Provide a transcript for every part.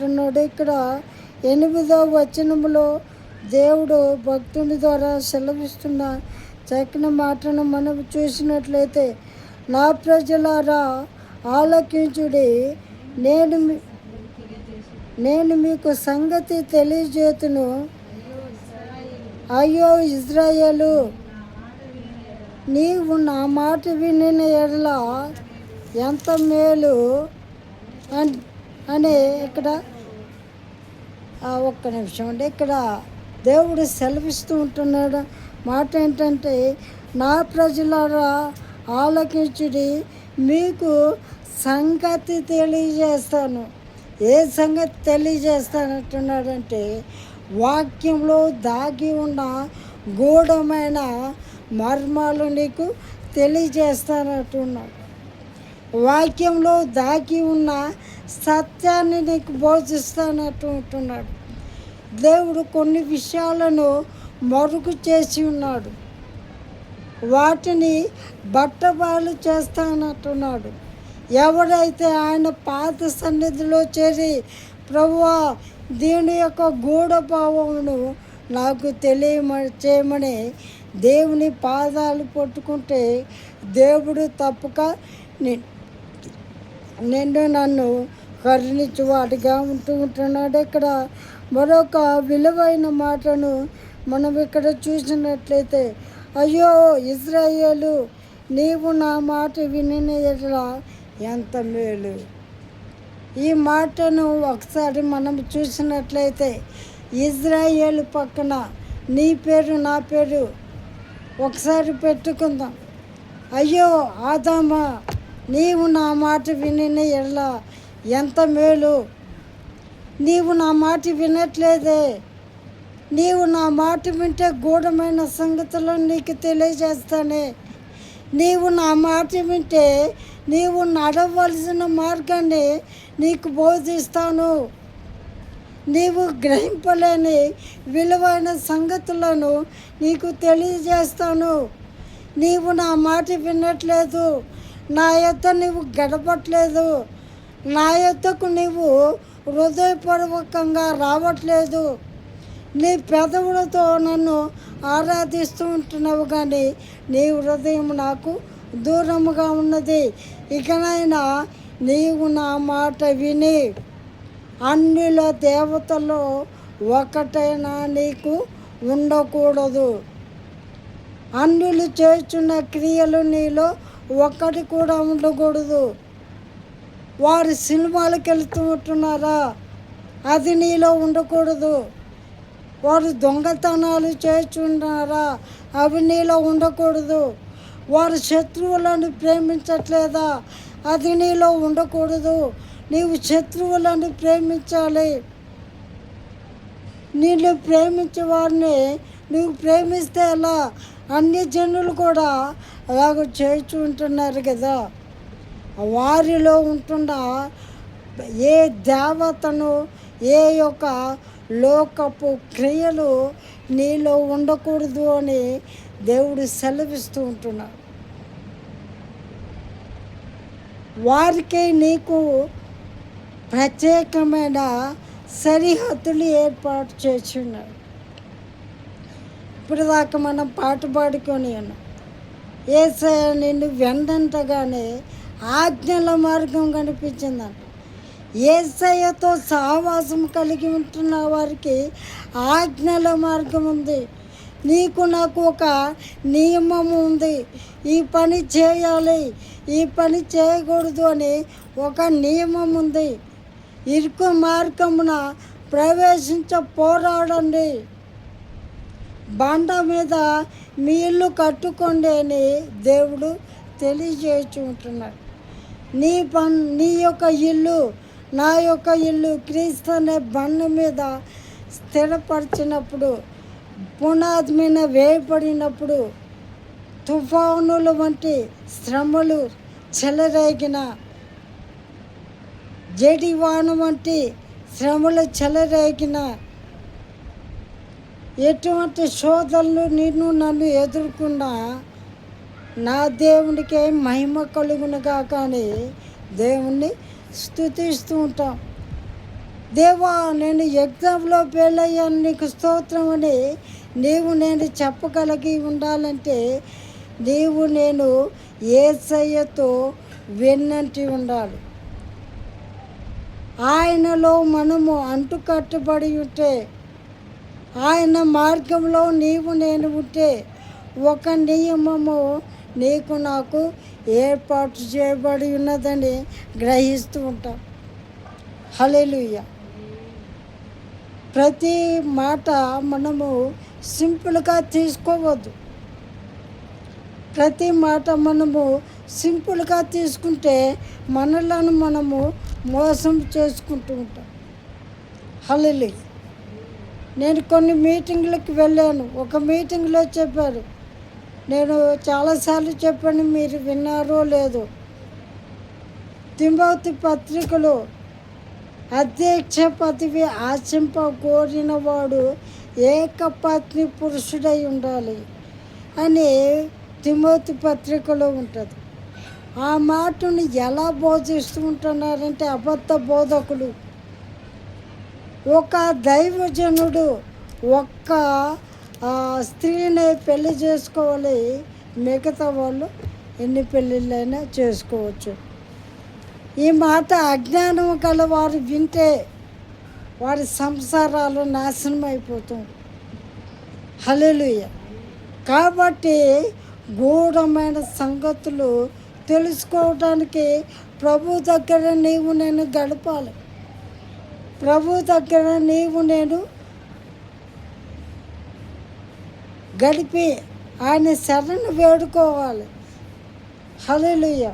అంటున్నాడు. ఇక్కడ 8వ వచనములో దేవుడు భక్తుని ద్వారా సెలవిస్తున్న చక్కని మాటను మనం చూసినట్లయితే, నా ప్రజలారా ఆలకించుడి, నేను మీకు సంగతి తెలియజేతును. అయ్యో ఇజ్రాయేలు, నీవు నా మాట వినిన ఎడల ఎంత మేలు అని ఇక్కడ ఒక్క నిమిషం అండి. ఇక్కడ దేవుడు సెలవిస్తూ ఉంటున్నాడు. మాట ఏంటంటే, నా ప్రజలారా ఆలకించుడి, మీకు సంగతి తెలియజేస్తాను. ఏ సంగతి తెలియజేస్తానంటున్నాడంటే, వాక్యంలో దాగి ఉన్న గూఢమైన మర్మాలు నీకు తెలియజేస్తానంటున్నాడు. వాక్యంలో దాగి ఉన్న సత్యాన్ని నీకు బోధిస్తానంటూ ఉంటున్నాడు. దేవుడు కొన్ని విషయాలను మరుగు చేసి ఉన్నాడు, వాటిని బట్టబయలు చేస్తానంటున్నాడు. ఎవరైతే ఆయన పాద సన్నిధిలో చేరి, ప్రభువా దీని యొక్క గూఢభావమును నాకు చేయమని దేవుని పాదాలు పట్టుకుంటే, దేవుడు తప్పక నన్ను కరుణించువాడిగా ఉంటున్నాడు. ఇక్కడ మరొక విలువైన మాటను మనం ఇక్కడ చూసినట్లయితే, అయ్యో ఇజ్రాయేలు, నీవు నా మాట వినిన ఎడల ఎంత మేలు. ఈ మాటను ఒకసారి మనం చూసినట్లయితే, ఇజ్రాయేలు పక్కన నీ పేరు నా పేరు ఒకసారి పెట్టుకుందాం. అయ్యో ఆదామా, నీవు నా మాట వినిన ఎడల ఎంత మేలు. నీవు నా మాట వినట్లేదే. నీవు నా మాట వింటే గూఢమైన సంగతులను నీకు తెలియజేస్తానే. నీవు నా మాట వింటే నీవు నడవలసిన మార్గాన్ని నీకు బోధిస్తాను. నీవు గ్రహింపలేని విలువైన సంగతులను నీకు తెలియజేస్తాను. నీవు నా మాట వినట్లేదు, నా యొద్ద నీవు గడపట్లేదు, నా యొద్దకు నీవు హృదయపూర్వకంగా రావట్లేదు. నీ పెదవులతో నన్ను ఆరాధిస్తూ ఉంటున్నావు, కానీ నీ హృదయం నాకు దూరముగా ఉన్నది. ఇకనైనా నీవు నా మాట విని అన్నిలో దేవతల్లో ఒకటైనా నీకు ఉండకూడదు. అన్యులు చేస్తున్న క్రియలు నీలో ఒక్కటి కూడా ఉండకూడదు. వారు సినిమాలకు వెళ్తూ ఉంటున్నారా, అది నీలో ఉండకూడదు. వారు దొంగతనాలు చేస్తున్నారా, అవి నీలో ఉండకూడదు. వారు శత్రువులను ప్రేమించట్లేదా, అది నీలో ఉండకూడదు. నీవు శత్రువులను ప్రేమించాలి. నీళ్ళు ప్రేమించే వారిని నువ్వు ప్రేమిస్తే ఎలా? అన్ని జనులు కూడా అలాగ చేస్తూ ఉంటున్నారు కదా. వారిలో ఉంటున్న ఏ దేవతను, ఏ యొక్క లోకపు క్రియలు నీలో ఉండకూడదు అని దేవుడు సెలవిస్తూ ఉంటున్నాడు. వారికి నీకు ప్రత్యేకమైన సరిహద్దులు ఏర్పాటు చేసి ఉన్నాడు. ఇప్పుడు దాకా మనం పాట పాడుకొని ఉన్నాం. యేసయ్య నిన్ను వెంటగానే ఆజ్ఞల మార్గం కనిపించిందంట. యేసయ్యతో సహవాసం కలిగి ఉంటున్న వారికి ఆజ్ఞల మార్గం ఉంది. నీకు నాకు ఒక నియమం ఉంది. ఈ పని చేయాలి, ఈ పని చేయకూడదు అని ఒక నియమం ఉంది. ఇరుకు మార్గమున పోరాడండి, బండ మీద మీ ఇల్లు కట్టుకోండి అని దేవుడు తెలియజేస్తుంటున్నాడు. నీ యొక్క ఇల్లు, నా యొక్క ఇల్లు క్రీస్తు అనే బండ మీద స్థిరపరిచినప్పుడు, పునాది మీద వేయబడినప్పుడు, తుఫానుల వంటి శ్రమలు చెలరేగిన, జడివాన వంటి శ్రమలు చెలరేగిన, ఎటువంటి శోధనలు నన్ను ఎదుర్కొన్నా నా దేవునికి మహిమ కలుగునుగా కానీ దేవుణ్ణి స్తుతిస్తూ ఉంటాం. దేవా నేను ఎగ్జామ్లో ఫెయిల్ అయ్యాను నీకు స్తోత్రం అని నీవు నేను చెప్పగలిగి ఉండాలంటే నీవు నేను యేసయ్యతో వెన్నంటి ఉండాలి. ఆయనలో మనము అంటుకట్టుబడి ఉంటే, ఆయన మార్గంలో నీవు నేను ఉంటే ఒక నియమము నీకు నాకు ఏర్పాటు చేయబడి ఉన్నదని గ్రహిస్తూ ఉంటాం. హల్లెలూయా. ప్రతి మాట మనము సింపుల్గా తీసుకోవద్దు. ప్రతి మాట మనము సింపుల్గా తీసుకుంటే మనలను మనము మోసం చేసుకుంటూ ఉంటాం. హల్లెలూయా. నేను కొన్ని మీటింగ్లకు వెళ్ళాను. ఒక మీటింగ్లో చెప్పారు, నేను చాలాసార్లు చెప్పాను, మీరు విన్నారో లేదో. తిమోతి పత్రికలో అధ్యక్ష పదవి ఆశింప కోరిన వాడు ఏకపత్ని పురుషుడై ఉండాలి అని తిమోతి పత్రికలో ఉంటుంది. ఆ మాటను ఎలా బోధిస్తూ ఉంటున్నారంటే అబద్ధ బోధకులు. ఒక దైవజనుడు ఒక్క స్త్రీని పెళ్లి చేసుకోవాలి, మిగతా వాళ్ళు ఎన్ని పెళ్ళిళ్ళైనా చేసుకోవచ్చు. ఈ మాట అజ్ఞానం గల వారు వింటే వారి సంసారాలు నాశనం అయిపోతుంది. హల్లెలూయా. కాబట్టి గూఢమైన సంగతులు తెలుసుకోవడానికి ప్రభు దగ్గర నీవు నేను గడపాలి. ప్రభు దగ్గర నీవు నేను గడిపి ఆయన శరణు వేడుకోవాలి. హల్లెలూయా.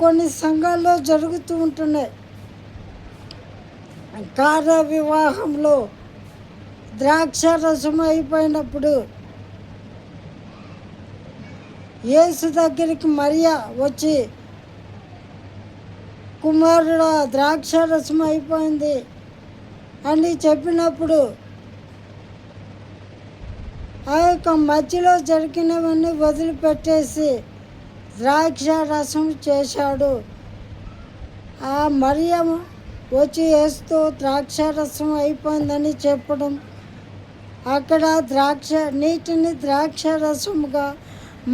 కొన్ని సంఘాల్లో జరుగుతూ ఉంటున్నాయి. కార వివాహంలో ద్రాక్ష రసం అయిపోయినప్పుడు యేసు దగ్గరికి మరియా వచ్చి, కుమారుడా ద్రాక్ష రసం అయిపోయింది అని చెప్పినప్పుడు ఆ యొక్క మధ్యలో జరిగినవన్నీ వదిలిపెట్టేసి ద్రాక్ష రసం చేశాడు. ఆ మరియమ్మ వచ్చి యేసుతో ద్రాక్ష రసం అయిపోయిందని చెప్పడం, అక్కడ నీటిని ద్రాక్ష రసముగా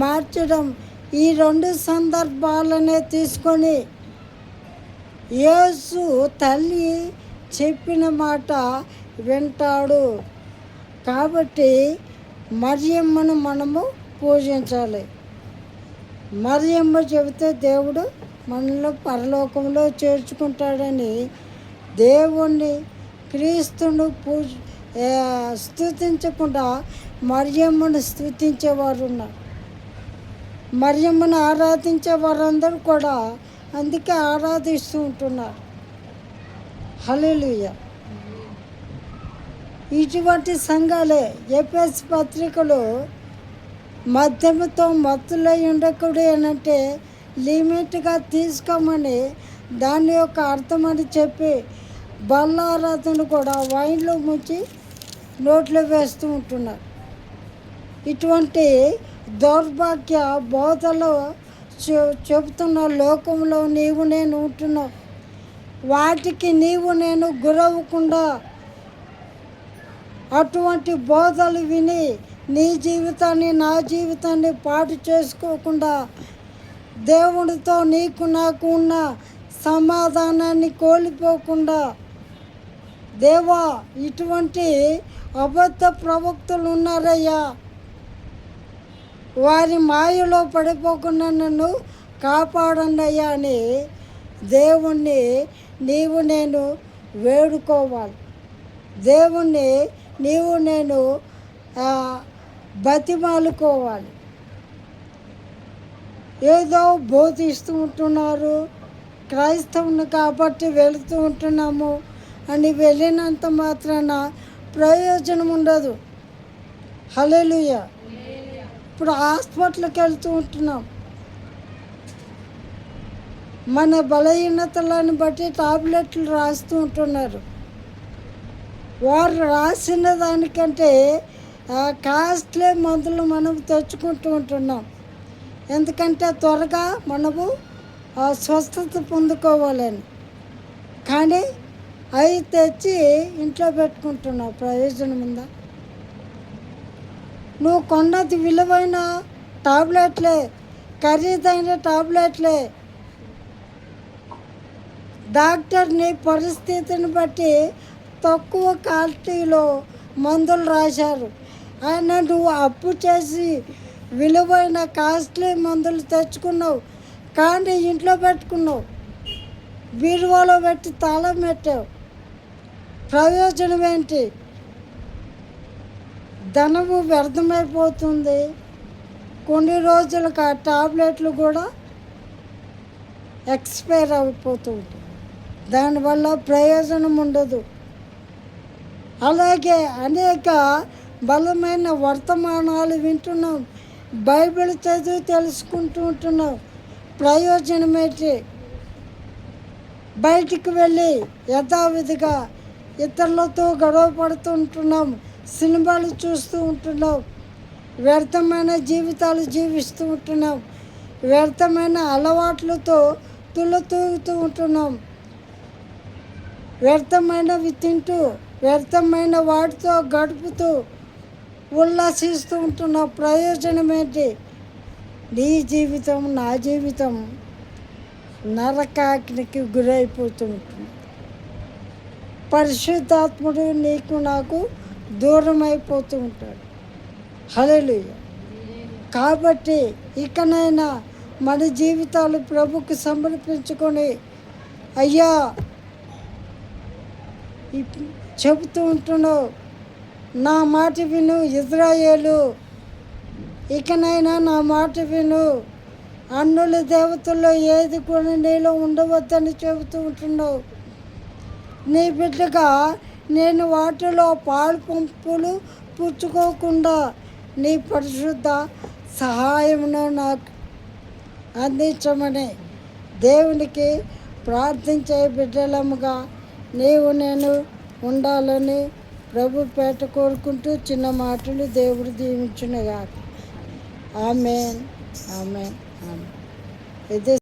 మార్చడం, ఈ రెండు సందర్భాలనే తీసుకొని యేసు తల్లి చెప్పిన మాట వింటాడు. కాబట్టి మరియమ్మను మనము పూజించాలి. మరియమ్మ చెబితే దేవుడు మనలో పరలోకంలో చేర్చుకుంటాడని దేవుణ్ణి క్రీస్తును స్తుతించకుండా మరియమ్మను స్తుతించేవారు ఉన్నారు. మరియమ్మను ఆరాధించే వారందరూ కూడా అందుకే ఆరాధిస్తూ ఉంటున్నారు. హల్లెలూయా. ఇటువంటి సంఘాలే ఎఫెసు పత్రికలో మద్యముతో మత్తులై ఉండకూడదు అనంటే లిమిట్గా తీసుకోమని దాని యొక్క అర్థమని చెప్పి బల్లారాధన కూడా వైన్లో ముంచి నోట్లో వేస్తూ ఉంటున్నారు. ఇటువంటి దౌర్భాగ్య బోధలు చెబుతున్న లోకంలో నీవు నేను ఉంటున్నావు. వాటికి నీవు నేను గురవ్వకుండా అటువంటి బోధలు విని నీ జీవితాన్ని నా జీవితాన్ని పాడు చేసుకోకుండా దేవుడితో నీకు నాకు ఉన్న సమాధానాన్ని కోల్పోకుండా, దేవా ఇటువంటి అబద్ధ ప్రవక్తలు ఉన్నారయ్యా, వారి మాయలో పడిపోకుండా నన్ను కాపాడండి అయ్యా అని దేవుణ్ణి నీవు నేను వేడుకోవాలి. దేవుణ్ణి నీవు నేను బతిమాలుకోవాలి. ఏదో బోధిస్తూ ఉంటున్నారు, క్రైస్తవుని కాబట్టి వెళుతూ ఉంటున్నాము అని వెళ్ళినంత మాత్రాన ప్రయోజనం ఉండదు. హల్లెలూయా. ఇప్పుడు హాస్పిటల్కి వెళ్తూ ఉంటున్నాం, మన బలహీనతలను బట్టి టాబ్లెట్లు రాస్తూ ఉంటున్నారు. వారు రాసిన దానికంటే కాస్ట్లీ మందులు మనం తెచ్చుకుంటూ ఉంటున్నాం. ఎందుకంటే త్వరగా మనము స్వస్థత పొందుకోవాలని. కానీ అవి తెచ్చి ఇంట్లో పెట్టుకుంటున్నావు, ప్రయోజనం ఉందా? నువ్వు కొన్నది విలువైన టాబ్లెట్లే, ఖరీదైన టాబ్లెట్లే. డాక్టర్ నీ పరిస్థితిని బట్టి తక్కువ క్వాలిటీలో మందులు రాశారు. అయినా నువ్వు అప్పు చేసి విలువైన కాస్ట్లీ మందులు తెచ్చుకున్నావు, కానీ ఇంట్లో పెట్టుకున్నావు, బీరువాలో పెట్టి తాళం పెట్టావు. ప్రయోజనం ఏంటి? ధనము వ్యర్థమైపోతుంది. కొన్ని రోజులకు ఆ టాబ్లెట్లు కూడా ఎక్స్పైర్ అయిపోతూ ఉంటాయి. దానివల్ల ప్రయోజనం ఉండదు. అలాగే అనేక బలమైన వర్తమానాలు వింటున్నాం, బైబిల్ చదివి తెలుసుకుంటూ ఉంటున్నాం. ప్రయోజనం ఏంటి? బయటికి వెళ్ళి యథావిధిగా ఇతరులతో గొడవ పడుతుంటున్నాం, సినిమాలు చూస్తూ ఉంటున్నాం, వ్యర్థమైన జీవితాలు జీవిస్తూ ఉంటున్నాం, వ్యర్థమైన అలవాట్లతో తులతూగుతూ ఉంటున్నాం, వ్యర్థమైనవి తింటూ వ్యర్థమైన వాటితో గడుపుతూ ఉల్లాసిస్తూ ఉంటున్నాం. ప్రయోజనం ఏంటి? నీ జీవితం, నా జీవితం నరకాగ్నికి గురైపోతూ ఉంటుంది. పరిశుద్ధాత్ముడు నీకు నాకు దూరం అయిపోతూ ఉంటాడు. హల్లెలూయా. కాబట్టి ఇకనైనా మన జీవితాలు ప్రభుకు సమర్పించుకొని, అయ్యా చెబుతూ ఉంటున్నావు, నా మాట విను ఇజ్రాయేలు, ఇకనైనా నా మాట విను, అన్నుల దేవతల్లో ఏది కూడా నీలో ఉండవద్దని చెబుతూ ఉంటున్నావు. నీ బిడ్డగా నేను వాటిలో పాలు పంపులు పుచ్చుకోకుండా నీ పరిశుద్ధ సహాయమును నాకు అందించమని దేవునికి ప్రార్థించే బిడ్డలముగా నీవు నేను ఉండాలని ప్రభు పేట కోరుకుంటూ చిన్న మాటలు దేవుడు దీవించునుగాక. ఆమేన్, ఆమేన్, ఆమేన్. ఇది